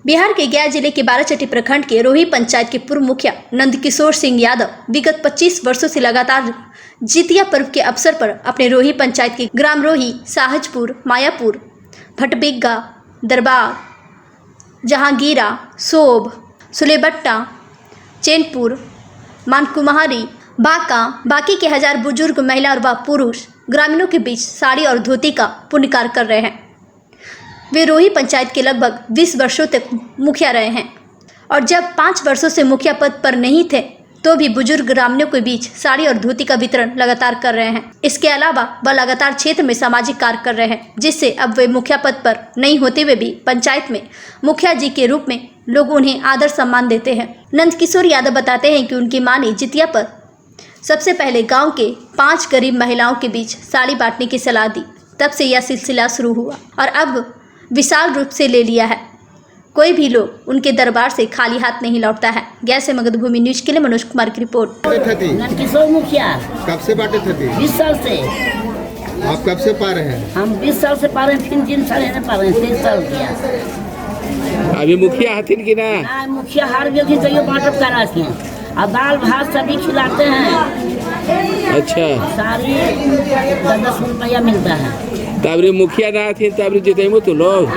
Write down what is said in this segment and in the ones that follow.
बिहार के गया जिले के बाराचट्टी प्रखंड के रोही पंचायत के पूर्व मुखिया नंदकिशोर सिंह यादव विगत 25 वर्षों से लगातार जितिया पर्व के अवसर पर अपने रोही पंचायत के ग्राम रोही, साहजपुर, मायापुर, भटबिग्गा, दरबार, जहांगीरा, सोब, सुलेबट्टा, चैनपुर, मानकुमारी, बाकी के हजार बुजुर्ग महिला और व पुरुष ग्रामीणों के बीच साड़ी और धोती का पुण्य कार्य कर रहे हैं। वे रोही पंचायत के लगभग 20 वर्षों तक मुखिया रहे हैं और जब 5 वर्षों से मुखिया पद पर नहीं थे तो भी बुजुर्ग ग्रामीणों के बीच साड़ी और धोती का वितरण लगातार कर रहे हैं। इसके अलावा वह लगातार क्षेत्र में सामाजिक कार्य कर रहे हैं, जिससे अब वे मुखिया पद पर नहीं होते हुए भी पंचायत में मुखिया जी के रूप में लोग उन्हें आदर सम्मान देते हैं। नंदकिशोर यादव बताते हैं कि उनकी मां ने जितिया पर सबसे पहले गाँव के 5 गरीब महिलाओं के बीच साड़ी बांटने की सलाह दी। तब से यह सिलसिला शुरू हुआ और अब विशाल रूप से ले लिया है। कोई भी लोग उनके दरबार से खाली हाथ नहीं लौटता है। गया से मगधभूमि न्यूज के लिए मनोज कुमार की रिपोर्ट। नंदकिशोर मुखिया कब से बांटे थे? 20 साल से। आप कब से पा रहे हैं? हम 20 साल से पा रहे हैं, 3 साल है पा रहे हैं, 3 साल किया। अभी मुखिया हथिन की ना? मुखिया हार गए तो ये बांटप कराते हैं और दाल भात सभी खिलाते हैं। अच्छा, सारी 10 रुपया मिलता है। तबरी मुखिया ना थी तबरी जितेमु तो लोग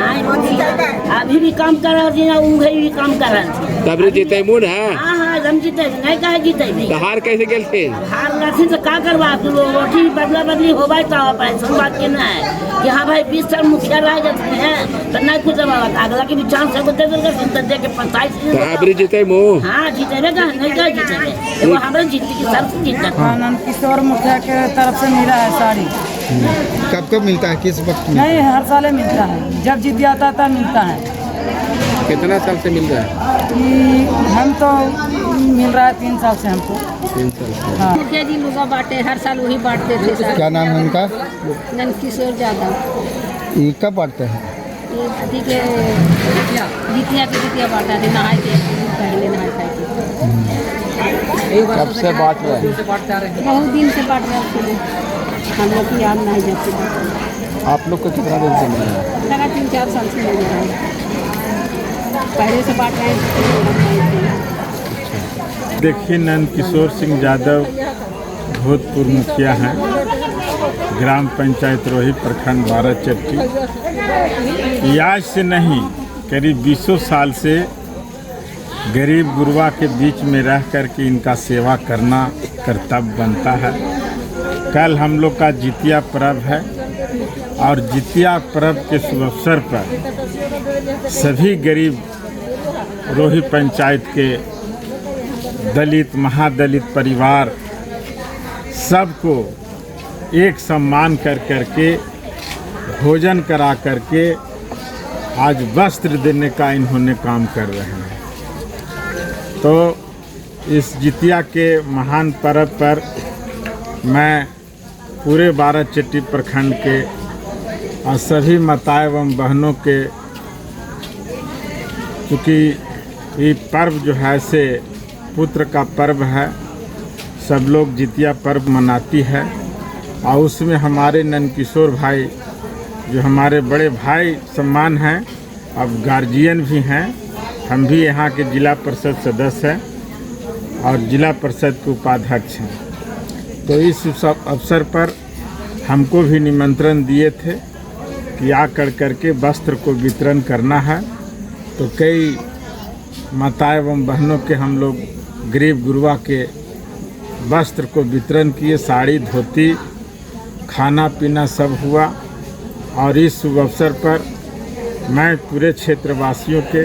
अभी भी काम कर रहे थे, उंगली भी काम कर रहे थे। तबरी जितेमु ना? हाँ, हम जीते नहीं कहे जीते भी। तो हार कैसे गेल थे? हार लथी तो का करवा रोटी बदला बदली हो भाई तो ऑपरेशन बात के ना है कि हाँ भाई 20 साल मुखिया रह जाते हैं तो नहीं कुछ अगला के भी चांस है दे के 25 तबरी जितेमु। हाँ जीतेबे का नहीं कहे जीतेबे, वो हमारे जीत की सर से जीता। नंदकिशोर मुखिया के तरफ से मिला है साड़ी। कब कब मिलता है, किस वक्त? नहीं, हर साल मिलता है, जब जीत जाता तब मिलता है। कितना साल से मिल रहा है? हम तो मिल रहा है 3 साल से हमको। 3 साल से। हाँ। मुखिया जी लोग बांटे, हर साल वही बांटते थे सर। क्या नाम है उनका? नंदकिशोर यादव। ये कब बांटते हैं? ये अभी के जितिया बांटा थे, नहाए थे पहले नहाए खाए थे। कब से बांट रहे हैं? बहुत दिन से बांट रहे थे, हम लोग की याद नहीं जाती। आप लोग को कितना दिन से मिल रहा है? लगा 3-4 साल से मिल रहा है, पहले से बांट रहे हैं। देखिए, नंदकिशोर सिंह यादव भूतपूर्व मुखिया हैं, ग्राम पंचायत रोही प्रखंड बाराचट्टी। आज से नहीं, करीब 20 साल से गरीब गुरबा के बीच में रह कर के इनका सेवा करना कर्तव्य बनता है। कल हम लोग का जितिया पर्व है और जितिया पर्व के शुभ अवसर पर सभी गरीब रोही पंचायत के दलित महादलित परिवार सबको एक सम्मान कर करके भोजन करा करके आज वस्त्र देने का इन्होंने काम कर रहे हैं। तो इस जितिया के महान पर्व पर मैं पूरे बाराचट्टी प्रखंड के और सभी माताएं एवं बहनों के, क्योंकि ये पर्व जो है से पुत्र का पर्व है, सब लोग जितिया पर्व मनाती है और उसमें हमारे नंदकिशोर भाई जो हमारे बड़े भाई सम्मान हैं, अब गार्जियन भी हैं, हम भी यहाँ के जिला परिषद सदस्य हैं और जिला परिषद के उपाध्यक्ष हैं। तो इस अवसर पर हमको भी निमंत्रण दिए थे कि आकर करके वस्त्र को वितरण करना है। तो कई माता एवं बहनों के हम लोग गरीब गुरबा के वस्त्र को वितरण किए, साड़ी धोती खाना पीना सब हुआ। और इस शुभ अवसर पर मैं पूरे क्षेत्रवासियों के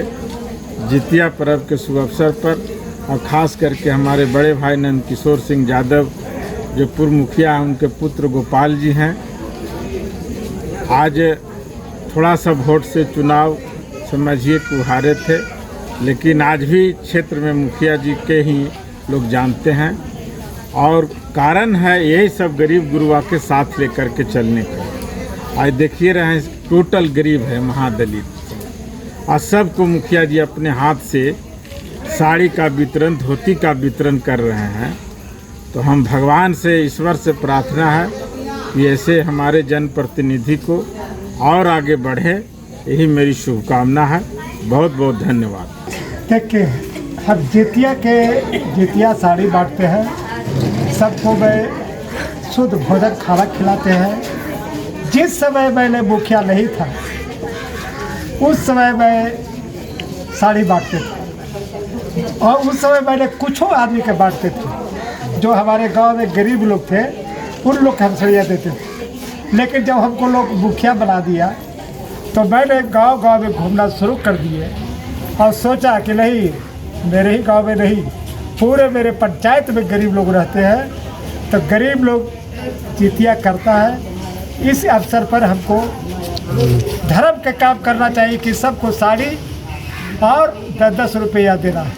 जितिया पर्व के शुभ अवसर पर और ख़ास करके हमारे बड़े भाई नंदकिशोर सिंह यादव जो पूर्व मुखिया हैं, उनके पुत्र गोपाल जी हैं, आज थोड़ा सा वोट से चुनाव समझिए कि हारे थे, लेकिन आज भी क्षेत्र में मुखिया जी के ही लोग जानते हैं और कारण है यही सब गरीब गुरबा के साथ लेकर के चलने का। आज देखिए रहे हैं टोटल गरीब है, महादलित, और सबको मुखिया जी अपने हाथ से साड़ी का वितरण धोती का वितरण कर रहे हैं। तो हम भगवान से ईश्वर से प्रार्थना है कि ऐसे हमारे जनप्रतिनिधि को और आगे बढ़े, यही मेरी शुभकामना है। बहुत बहुत धन्यवाद। देखिए, हम जितिया साड़ी बांटते हैं, सबको मैं शुद्ध भोजन खाना खिलाते हैं। जिस समय मैंने मुखिया नहीं था उस समय मैं साड़ी बांटते थे, और उस समय मैंने कुछ आदमी के बांटते थे। जो हमारे गांव में गरीब लोग थे उन लोग को हम सड़िया देते थे। लेकिन जब हमको लोग मुखिया बना दिया तो मैंने गांव में घूमना शुरू कर दिए और सोचा कि नहीं, मेरे ही गांव में नहीं, पूरे मेरे पंचायत में गरीब लोग रहते हैं, तो गरीब लोग जितिया करता है। इस अवसर पर हमको धर्म के काम करना चाहिए कि सबको साड़ी और 10-10 रुपया देना है।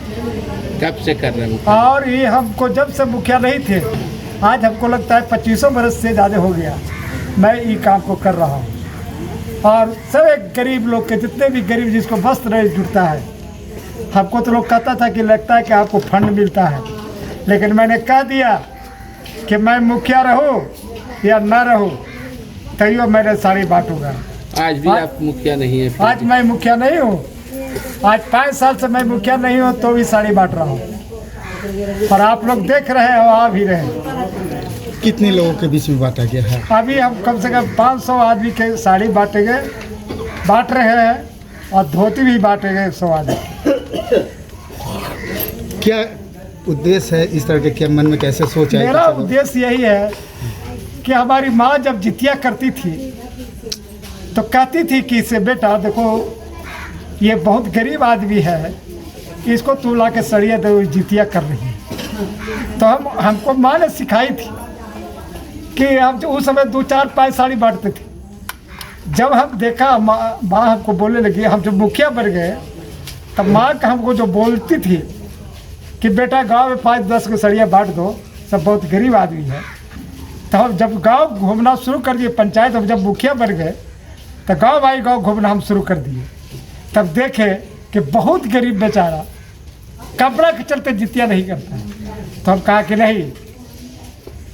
कब से कर रहे हैं? और ये हमको जब से मुखिया नहीं थे, आज हमको लगता है 25 बरस से ज़्यादा हो गया मैं ये काम को कर रहा हूँ। और सब एक गरीब लोग के, जितने भी गरीब जिसको वस्त्र नहीं जुटता है, हमको तो लोग कहता था कि लगता है कि आपको फंड मिलता है, लेकिन मैंने कह दिया कि मैं मुखिया रहूं या ना रहूं, तैयो मैंने साड़ी बांटूंगा। आज भी आप मुखिया नहीं है? आज मैं मुखिया नहीं हूँ, आज 5 साल से मैं मुखिया नहीं हूँ, तो भी साड़ी बांट रहा हूँ। और आप लोग देख रहे हैं और आ भी रहे हैं। कितने लोगों के बीच में बांटा गया है? अभी हम कम से कम 500 आदमी के साड़ी बांट रहे हैं, और धोती भी बांटेंगे 100 आदमी। क्या उद्देश्य है इस तरह के? क्या मन में कैसे सोच आई? मेरा उद्देश्य यही है कि हमारी माँ जब जितिया करती थी तो कहती थी कि इसे बेटा देखो, ये बहुत गरीब आदमी है, इसको तू ला के सड़िया दे, जितिया कर रही है। तो हमको माँ ने सिखाई थी कि हम उस समय 2-4-5 साड़ी बांटते थे। जब हम देखा माँ हमको बोलने लगी, हम जब मुखिया बन गए तब माँ का हमको जो बोलती थी कि बेटा गांव में 5-10 को सड़िया बांट दो, सब बहुत गरीब आदमी है। तो हम जब गांव घूमना शुरू कर दिए, पंचायत हम जब मुखिया बन गए तो गांव घूमना हम शुरू कर दिए। तब देखे कि बहुत गरीब बेचारा कपड़ा के चलते जितिया नहीं करता है। तो हम कहा कि नहीं,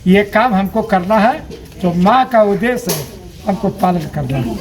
ये काम हमको करना है, जो माँ का उद्देश्य है हमको पालन करना है।